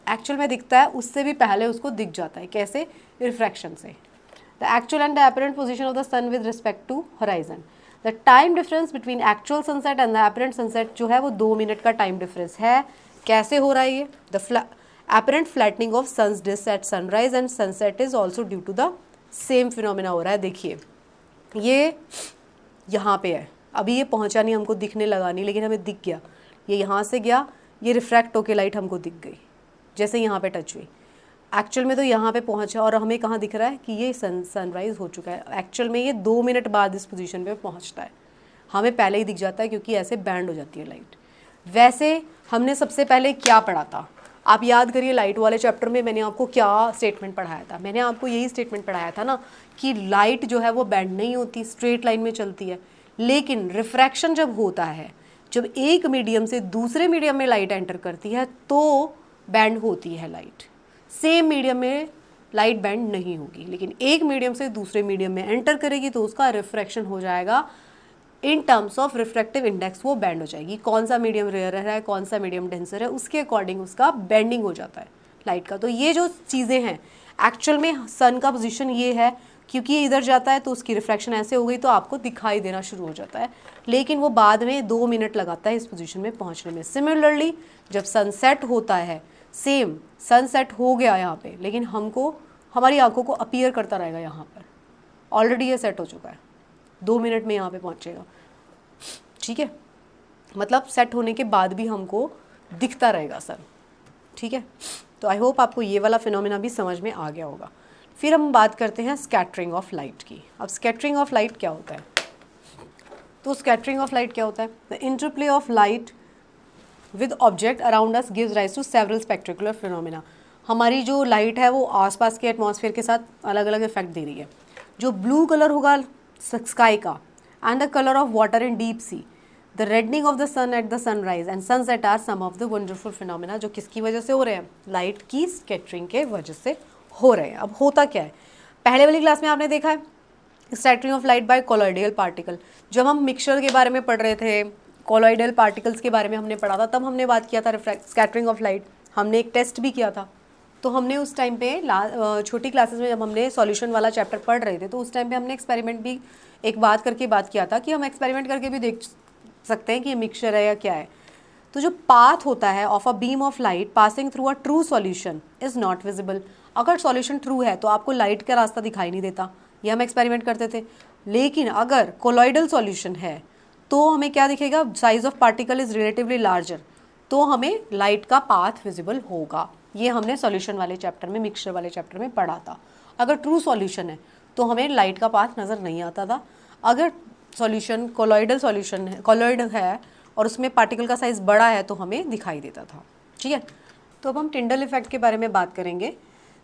एक्चुअल में दिखता है उससे भी पहले उसको दिख जाता है। कैसे? रिफ्रैक्शन से। The actual and the apparent position of the sun with respect to horizon. The time difference between actual sunset and the apparent sunset जो है वो 2 मिनट का टाइम डिफरेंस है। कैसे हो रहा है ये? The apparent flattening of sun's disk at sunrise and sunset is also due to the same phenomena हो रहा है। देखिए ये यहाँ पे है, अभी ये पहुँचा नहीं, हमको दिखने लगा नहीं, लेकिन हमें दिख गया। ये यहाँ से गया, ये रिफ्रैक्ट होके लाइट हमको दिख गई जैसे यहाँ पे टच हुई। एक्चुअल में तो यहाँ पे पहुँचा और हमें कहाँ दिख रहा है कि ये सनराइज़ हो चुका है। एक्चुअल में ये 2 मिनट बाद इस पोजीशन पे पहुँचता है, हमें पहले ही दिख जाता है क्योंकि ऐसे बैंड हो जाती है लाइट। वैसे हमने सबसे पहले क्या पढ़ा था, आप याद करिए लाइट वाले चैप्टर में मैंने आपको क्या स्टेटमेंट पढ़ाया था। मैंने आपको यही स्टेटमेंट पढ़ाया था ना कि लाइट जो है वो बैंड नहीं होती, स्ट्रेट लाइन में चलती है। लेकिन रिफ्रैक्शन जब होता है, जब एक मीडियम से दूसरे मीडियम में लाइट एंटर करती है तो बैंड होती है लाइट। सेम मीडियम में लाइट बैंड नहीं होगी, लेकिन एक मीडियम से दूसरे मीडियम में एंटर करेगी तो उसका रिफ्रैक्शन हो जाएगा। In terms of refractive index वो बैंड हो जाएगी। कौन सा मीडियम रेयरर है, कौन सा मीडियम डेंसर है, उसके अकॉर्डिंग उसका बेंडिंग हो जाता है लाइट का। तो ये जो चीज़ें हैं, एक्चुअल में सन का पोजीशन ये है क्योंकि ये इधर जाता है तो उसकी रिफ्रैक्शन ऐसे हो गई तो आपको दिखाई देना शुरू हो जाता है, लेकिन वो बाद में 2 मिनट लगाता है इस पोजीशन में पहुंचने में। सिमिलरली जब सनसेट होता है, सेम सनसेट हो गया यहाँ पे, लेकिन हमको हमारी आंखों को अपीयर करता रहेगा यहाँ पर, ऑलरेडी ये सेट हो चुका है, 2 मिनट में यहाँ पे पहुँचेगा। ठीक है, मतलब सेट होने के बाद भी हमको दिखता रहेगा सन। ठीक है, तो आई होप आपको ये वाला फिनोमेना भी समझ में आ गया होगा। फिर हम बात करते हैं स्कैटरिंग ऑफ लाइट की। अब स्कैटरिंग ऑफ लाइट क्या होता है? तो स्कैटरिंग ऑफ लाइट क्या होता है? The interplay of light with object around us gives rise to several spectacular phenomena. हमारी जो लाइट है वो आसपास के एटमॉस्फेयर के साथ अलग अलग इफेक्ट दे रही है। जो ब्लू कलर होगा स्काई का, and the colour of water in deep sea, the reddening of the sun at the sunrise and sunset are some of the wonderful phenomena, जो किसकी वजह से हो रहे हैं? लाइट की स्कैटरिंग के वजह से हो रहे हैं। अब होता क्या है, पहले वाली क्लास में आपने देखा है scattering of light bye colloidal particle. जब हम मिक्सचर के बारे में पढ़ रहे थे, कोलॉइडल पार्टिकल्स के बारे में हमने पढ़ा था, तब हमने बात किया था स्कैटरिंग ऑफ लाइट। हमने एक टेस्ट भी किया था। तो हमने उस टाइम पे छोटी क्लासेस में जब हमने सॉल्यूशन वाला चैप्टर पढ़ रहे थे तो उस टाइम पे हमने एक्सपेरिमेंट भी एक बात करके बात किया था कि हम एक्सपेरिमेंट करके भी देख सकते हैं कि ये मिक्सचर है या क्या है। तो जो पाथ होता है of a beam of light passing through a true solution is not visible. अगर सॉल्यूशन ट्रू है तो आपको लाइट का रास्ता दिखाई नहीं देता, ये हम एक्सपेरिमेंट करते थे। लेकिन अगर कोलॉइडल सॉल्यूशन है तो हमें क्या दिखेगा? Size of particle is relatively larger, तो हमें लाइट का पाथ विजिबल होगा। ये हमने सॉल्यूशन वाले चैप्टर में, मिक्सचर वाले चैप्टर में पढ़ा था। अगर ट्रू सॉल्यूशन है तो हमें लाइट का पाथ नज़र नहीं आता था। अगर सॉल्यूशन कोलॉइडल सॉल्यूशन है, कोलॉइड है और उसमें पार्टिकल का साइज़ बड़ा है तो हमें दिखाई देता था। ठीक है, तो अब हम टिंडल इफेक्ट के बारे में बात करेंगे।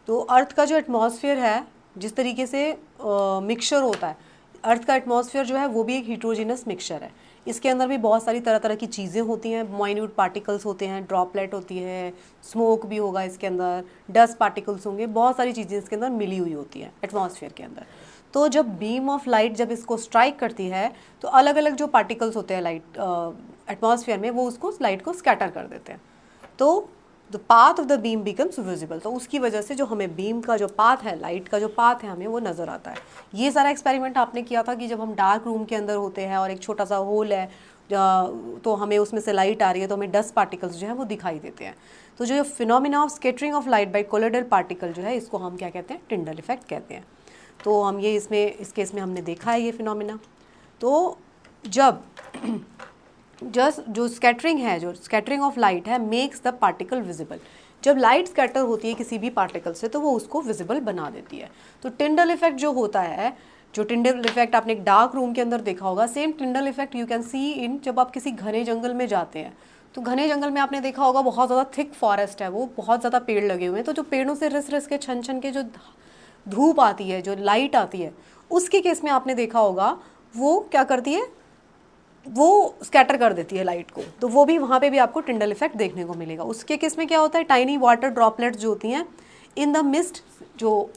तो अर्थ का जो एटमॉस्फेयर है, जिस तरीके से मिक्सचर होता है, अर्थ का एटमॉस्फेयर जो है वो भी एक हीट्रोजीनस मिक्सचर है। इसके अंदर भी बहुत सारी तरह तरह की चीज़ें होती हैं, माइन्यूट पार्टिकल्स होते हैं, ड्रॉपलेट होती है, स्मोक भी होगा इसके अंदर, डस्ट पार्टिकल्स होंगे, बहुत सारी चीज़ें इसके अंदर मिली हुई होती हैं एटमॉस्फेयर के अंदर। तो जब बीम ऑफ लाइट जब इसको स्ट्राइक करती है तो अलग अलग जो पार्टिकल्स होते हैं लाइट एटमॉस्फेयर में, वो उसको लाइट को स्कैटर कर देते हैं। तो the path of the beam becomes visible. तो उसकी वजह से जो हमें बीम का जो पाथ है, लाइट का जो पाथ है, हमें वो नज़र आता है। ये सारा एक्सपेरिमेंट आपने किया था कि जब हम डार्क रूम के अंदर होते हैं और एक छोटा सा होल है तो हमें उसमें से लाइट आ रही है तो हमें डस्ट पार्टिकल्स जो है वो दिखाई देते हैं। तो जो phenomena of scattering of light bye colloidal particle जो है, इसको हम क्या कहते हैं? टिंडल इफेक्ट कहते हैं। तो हम ये इस केस में हमने देखा है ये फिनोमिना। तो जब जो स्कैटरिंग है, जो स्कैटरिंग ऑफ लाइट है, मेक्स द पार्टिकल विजिबल। जब लाइट स्कैटर होती है किसी भी पार्टिकल से तो वो उसको विजिबल बना देती है। तो टिंडल इफेक्ट जो होता है, जो टिंडल इफेक्ट आपने एक डार्क रूम के अंदर देखा होगा, same Tyndall effect you can see in जब आप किसी घने जंगल में जाते हैं। तो घने जंगल में आपने देखा होगा बहुत ज़्यादा थिक फॉरेस्ट है, वो बहुत ज़्यादा पेड़ लगे हुए हैं। तो जो पेड़ों से रिस रिस के छन छन के जो धूप आती है, जो लाइट आती है, उसके केस में आपने देखा होगा वो क्या करती है? वो स्कैटर कर देती है लाइट को। तो वो भी वहाँ पे भी आपको टिंडल इफेक्ट देखने को मिलेगा। उसके केस में क्या होता है? टाइनी वाटर ड्रॉपलेट्स जो होती हैं इन द मिस्ट, जो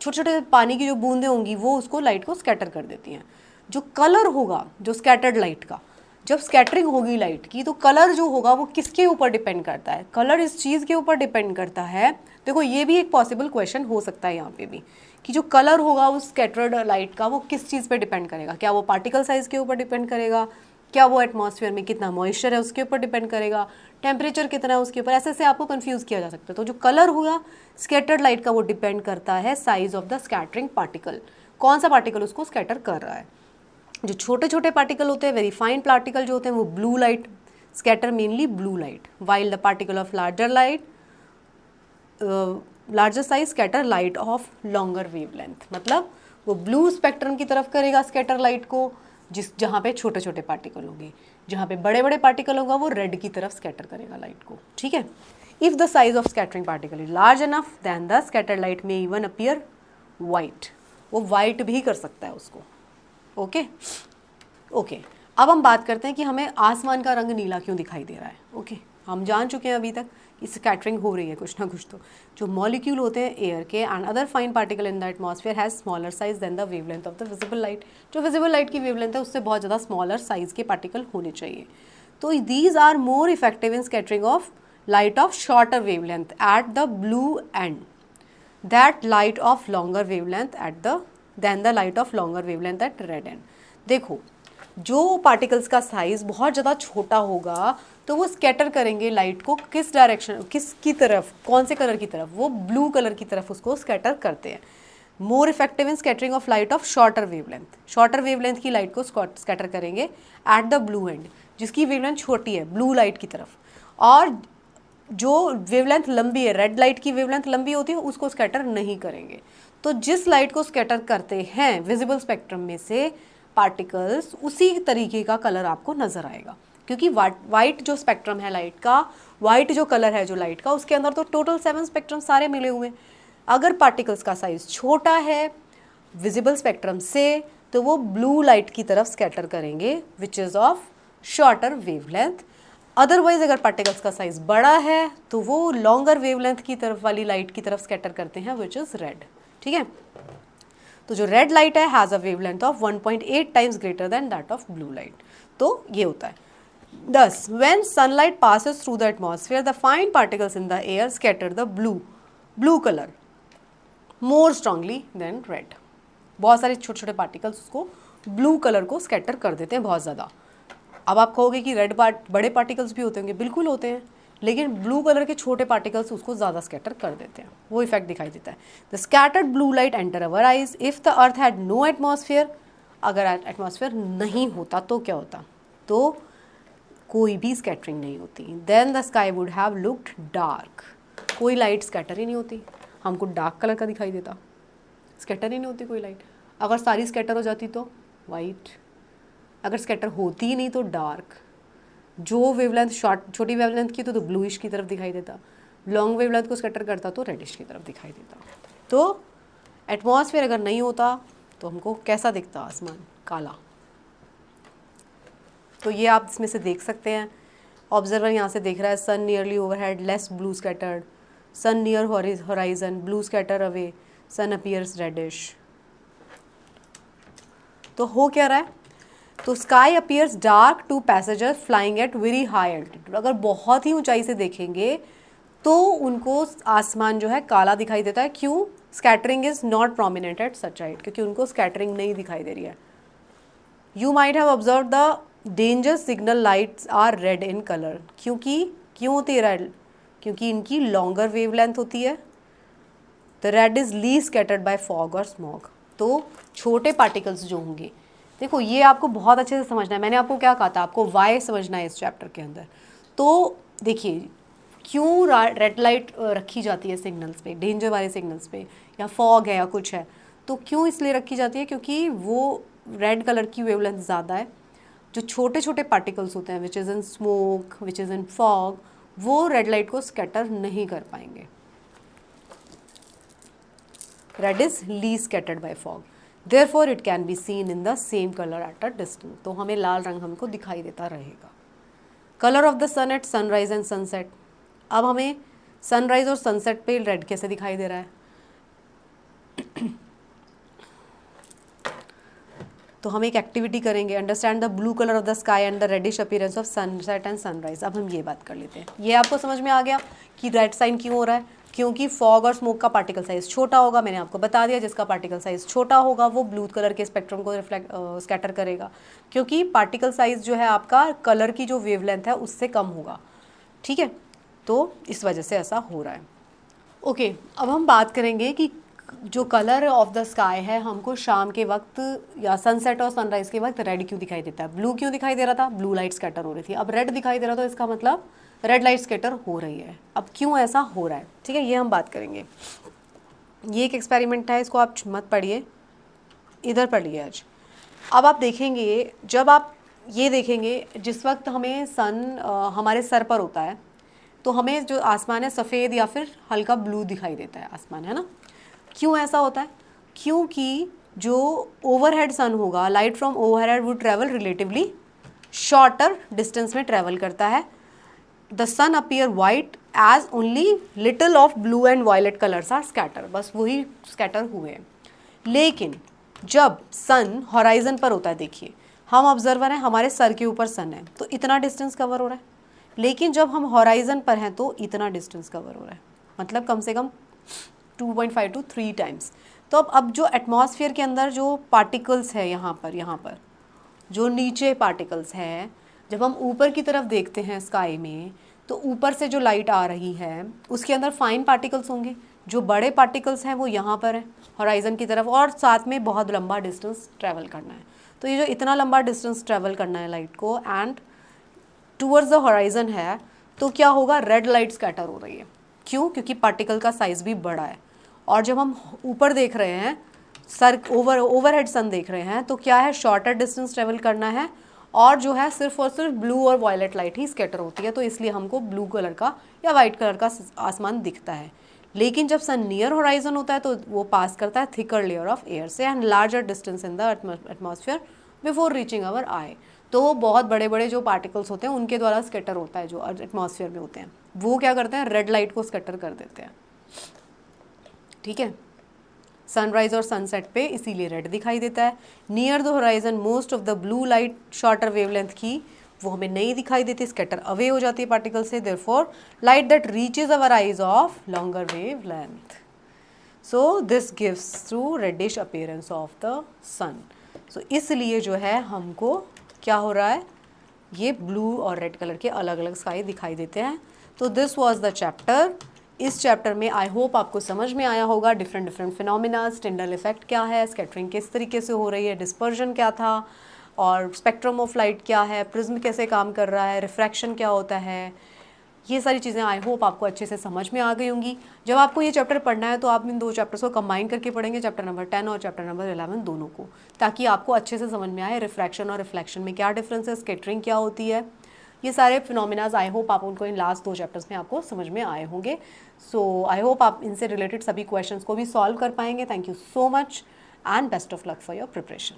छोटे छोटे पानी की जो बूंदें होंगी, वो उसको लाइट को स्कैटर कर देती हैं। जो कलर होगा, जो स्कैटर्ड लाइट का, जब स्कैटरिंग होगी लाइट की, तो कलर जो होगा वो किसके ऊपर डिपेंड करता है? कलर इस चीज़ के ऊपर डिपेंड करता है। देखो, ये भी एक पॉसिबल क्वेश्चन हो सकता है यहाँ पे भी कि जो कलर होगा उस स्कैटर्ड लाइट का, वो किस चीज़ पे डिपेंड करेगा? क्या वो पार्टिकल साइज़ के ऊपर डिपेंड करेगा? क्या वो एटमॉस्फेयर में कितना मॉइस्चर है उसके ऊपर डिपेंड करेगा? टेम्परेचर कितना है उसके ऊपर? ऐसे ऐसे आपको कंफ्यूज किया जा सकता है। तो जो कलर होगा स्कैटर्ड लाइट का, वो डिपेंड करता है size of the scattering particle. कौन सा पार्टिकल उसको स्कैटर कर रहा है? जो छोटे छोटे पार्टिकल होते हैं, वेरी फाइन पार्टिकल जो होते हैं, वो blue light scatter mainly blue light, while the particle of larger size scatter light of longer wavelength. मतलब वो ब्लू स्पेक्ट्रम की तरफ करेगा स्कैटर लाइट को, जहाँ पे छोटे छोटे पार्टिकल होंगे, जहाँ पे बड़े बड़े पार्टिकल होगा वो रेड की तरफ स्कैटर करेगा लाइट को, ठीक है। If the size of scattering particle is large enough then the scatter light में इवन अपीयर वाइट, वो वाइट भी कर सकता है उसको, ओके। अब हम बात करते हैं कि हमें आसमान का रंग नीला क्यों दिखाई दे रहा है, ओके। हम जान चुके हैं अभी तक कि स्कैटरिंग हो रही है कुछ ना कुछ, तो जो मॉलिक्यूल होते हैं एयर के and other fine particle in the atmosphere has smaller size than the wavelength of the visible light, जो विजिबल लाइट की वेवलेंथ है उससे बहुत ज़्यादा स्मॉलर साइज के पार्टिकल होने चाहिए। तो these are more effective in scattering of light of shorter wavelength at the blue end, that light of longer wavelength than the light of longer wavelength at red end. देखो जो particles का size बहुत ज़्यादा छोटा होगा तो वो scatter करेंगे लाइट को किस डायरेक्शन, किसकी तरफ, कौन से कलर की तरफ, वो ब्लू कलर की तरफ उसको स्कैटर करते हैं। मोर effective in scattering of light of shorter wavelength, shorter wavelength की लाइट को स्कैटर करेंगे एट द ब्लू एंड, जिसकी वेवलेंथ छोटी है ब्लू लाइट की तरफ, और जो वेवलेंथ लंबी है, रेड लाइट की वेवलेंथ लंबी होती है, उसको स्कैटर नहीं करेंगे। तो जिस लाइट को स्कैटर करते हैं विजिबल स्पेक्ट्रम में से पार्टिकल्स, उसी तरीके का कलर आपको नज़र आएगा, क्योंकि वाइट जो स्पेक्ट्रम है लाइट का, वाइट जो कलर है जो लाइट का, उसके अंदर तो टोटल 7 स्पेक्ट्रम सारे मिले हुए हैं। अगर पार्टिकल्स का साइज छोटा है विजिबल स्पेक्ट्रम से तो वो ब्लू लाइट की तरफ स्कैटर करेंगे which is of shorter wavelength. Otherwise अगर पार्टिकल्स का साइज बड़ा है तो वो लॉन्गर वेवलेंथ की तरफ वाली लाइट की तरफ स्कैटर करते हैं विच इज़ रेड, ठीक है। तो जो रेड लाइट है has a wavelength of 1.8 times greater than that of blue light, तो ये होता है। Thus, when sunlight passes through the atmosphere, the fine particles in the air scatter the blue color more strongly than red. बहुत सारे छोटे छोटे particles उसको blue colour को स्कैटर कर देते हैं बहुत ज़्यादा। अब आप कहोगे कि बड़े पार्टिकल्स भी होते होंगे, बिल्कुल होते हैं, लेकिन ब्लू कलर के छोटे पार्टिकल्स उसको ज़्यादा स्कैटर कर देते हैं, वो इफेक्ट दिखाई देता है। The scattered blue light enter our eyes if the earth had no atmosphere, अगर एटमॉस्फेयर नहीं होता तो क्या होता, तो कोई भी स्कैटरिंग नहीं होती। Then the sky would have looked dark, कोई लाइट स्कैटर ही नहीं होती, हमको डार्क कलर का दिखाई देता, स्कैटर ही नहीं होती कोई लाइट। अगर सारी स्कैटर हो जाती तो वाइट, अगर स्कैटर होती ही नहीं तो डार्क, जो वेवलेंथ छोटी वेवलेंथ की तो ब्लूइश की तरफ दिखाई देता, लॉन्ग वेवलेंथ को स्कैटर करता तो रेडिश की तरफ दिखाई देता। तो एटमॉस्फेयर अगर नहीं होता तो हमको कैसा दिखता आसमान, काला। तो ये आप इसमें से देख सकते हैं, ऑब्जर्वर यहाँ से देख रहा है sun nearly overhead less blue scattered, sun near horizon blue scatter away, sun appears reddish. तो हो क्या रहा है, तो sky appears dark to passengers flying at very high altitude, अगर बहुत ही ऊंचाई से देखेंगे तो उनको आसमान जो है काला दिखाई देता है। क्यों, scattering is not prominent at such height, क्योंकि उनको स्कैटरिंग नहीं दिखाई दे रही है। You might have observe the danger signal lights are red in colour, क्यों होती है रेड, क्योंकि इनकी लॉन्गर वेवलेंथ होती है। The red is least scattered by fog और स्मॉग, तो छोटे पार्टिकल्स जो होंगे, देखो ये आपको बहुत अच्छे से समझना है, मैंने आपको क्या कहा था, आपको वाई समझना है इस चैप्टर के अंदर। तो देखिए क्यों रेड लाइट रखी जाती है सिग्नल्स पे, डेंजर वाले सिग्नल्स पे, या फॉग है या कुछ है, तो क्यों इसलिए रखी जाती है, क्योंकि वो रेड कलर की वेवलेंथ ज़्यादा है। जो छोटे छोटे पार्टिकल्स होते हैं which is in smoke, which is in fog, वो रेड लाइट को स्कैटर नहीं कर पाएंगे। Red is least scattered by fog, therefore it can be seen in the same colour at a distance, तो हमें लाल रंग हमको दिखाई देता रहेगा। Colour of the sun at sunrise and sunset, अब हमें सनराइज और सनसेट पे रेड कैसे दिखाई दे रहा है, तो हम एक एक्टिविटी करेंगे, understand the blue colour of the sky and the reddish appearance of sunset and sunrise. अब हम ये बात कर लेते हैं, ये आपको समझ में आ गया कि रेड साइन क्यों हो रहा है, क्योंकि फॉग और स्मोक का पार्टिकल साइज छोटा होगा, मैंने आपको बता दिया, जिसका पार्टिकल साइज छोटा होगा वो ब्लू कलर के स्पेक्ट्रम को स्कैटर करेगा, क्योंकि पार्टिकल साइज जो है आपका कलर की जो वेवलेंथ है उससे कम होगा, ठीक है, तो इस वजह से ऐसा हो रहा है। ओके, अब हम बात करेंगे कि जो कलर ऑफ द स्काई है हमको शाम के वक्त या सनसेट और सनराइज के वक्त रेड क्यों दिखाई देता है, ब्लू क्यों दिखाई दे रहा था, ब्लू लाइट स्कैटर हो रही थी, अब रेड दिखाई दे रहा था, तो इसका मतलब रेड लाइट स्कैटर हो रही है। अब क्यों ऐसा हो रहा है, ठीक है, ये हम बात करेंगे। ये एक एक्सपेरिमेंट है, इसको आप मत पढ़िए, इधर पढ़िए आज। अब आप देखेंगे, जब आप ये देखेंगे जिस वक्त हमें सन हमारे सर पर होता है तो हमें जो आसमान है सफ़ेद या फिर हल्का ब्लू दिखाई देता है आसमान, है ना। क्यों ऐसा होता है, क्योंकि जो ओवरहेड सन होगा, light from overhead would travel relatively shorter distance में ट्रेवल करता है। The sun appear white as only little of blue and violet colours are scatter, बस वही स्कैटर हुए हैं। लेकिन जब सन हॉराइजन पर होता है, देखिए हम ऑब्जर्वर हैं, हमारे सर के ऊपर सन है तो इतना डिस्टेंस कवर हो रहा है, लेकिन जब हम हॉराइजन पर हैं तो इतना डिस्टेंस कवर हो रहा है, मतलब कम से कम 2.5 to 3 टाइम्स। तो अब जो एटमॉस्फेयर के अंदर जो पार्टिकल्स है यहाँ पर जो नीचे पार्टिकल्स हैं, जब हम ऊपर की तरफ देखते हैं स्काई में तो ऊपर से जो लाइट आ रही है उसके अंदर फाइन पार्टिकल्स होंगे, जो बड़े पार्टिकल्स हैं वो यहाँ पर है हॉराइजन की तरफ, और साथ में बहुत लंबा डिस्टेंस ट्रैवल करना है। तो ये जो इतना लंबा डिस्टेंस ट्रैवल करना है लाइट को एंड टूवर्ड्स द हॉराइजन है, तो क्या होगा, रेड लाइट स्कैटर हो रही है। क्यों, क्योंकि पार्टिकल का साइज़ भी बड़ा है। और जब हम ऊपर देख रहे हैं, सर ओवरहेड सन देख रहे हैं, तो क्या है, शॉर्टर डिस्टेंस ट्रेवल करना है और जो है सिर्फ और सिर्फ ब्लू और वायलेट लाइट ही स्कैटर होती है, तो इसलिए हमको ब्लू कलर का या वाइट कलर का आसमान दिखता है। लेकिन जब सन नियर होराइजन होता है तो वो पास करता है थिकर लेयर ऑफ एयर से and larger distance in the atmosphere before reaching our eye. तो बहुत बड़े बड़े जो पार्टिकल्स होते हैं उनके द्वारा स्कैटर होता है, जो एटमॉस्फेयर में होते हैं वो क्या करते हैं, रेड लाइट को स्कैटर कर देते हैं, ठीक है। सनराइज और सनसेट पे इसीलिए रेड दिखाई देता है। Near the horizon most of the blue light shorter wavelength की वो हमें नहीं दिखाई देती, स्कैटर अवे हो जाती है पार्टिकल से, therefore light that reaches our eyes of longer wavelength, so this gives through reddish appearance of the sun. So इसलिए जो है हमको क्या हो रहा है, ये ब्लू और रेड कलर के अलग अलग स्काई दिखाई देते हैं। तो दिस वाज द चैप्टर। इस चैप्टर में आई होप आपको समझ में आया होगा डिफरेंट फिनोमिना, स्टिंडल इफेक्ट क्या है, स्कैटरिंग किस तरीके से हो रही है, डिस्पर्जन क्या था, और स्पेक्ट्रम ऑफ लाइट क्या है, प्रिज्म कैसे काम कर रहा है, रिफ्रैक्शन क्या होता है, ये सारी चीज़ें आई होप आपको अच्छे से समझ में आ गई होंगी। जब आपको ये चैप्टर पढ़ना है तो आप इन दो चैप्टर्स को कंबाइन करके पढ़ेंगे, चैप्टर नंबर 10 और चैप्टर नंबर 11 दोनों को, ताकि आपको अच्छे से समझ में आए रिफ्रैक्शन और रिफ्लेक्शन में क्या डिफरेंस है, स्कैटरिंग क्या होती है, ये सारे फिनोमिनाज आई होप आप उनको इन लास्ट 2 चैप्टर्स में आपको समझ में आए होंगे। सो आई होप आप इनसे रिलेटेड सभी क्वेश्चंस को भी सॉल्व कर पाएंगे। Thank you so much and best of luck for your preparation.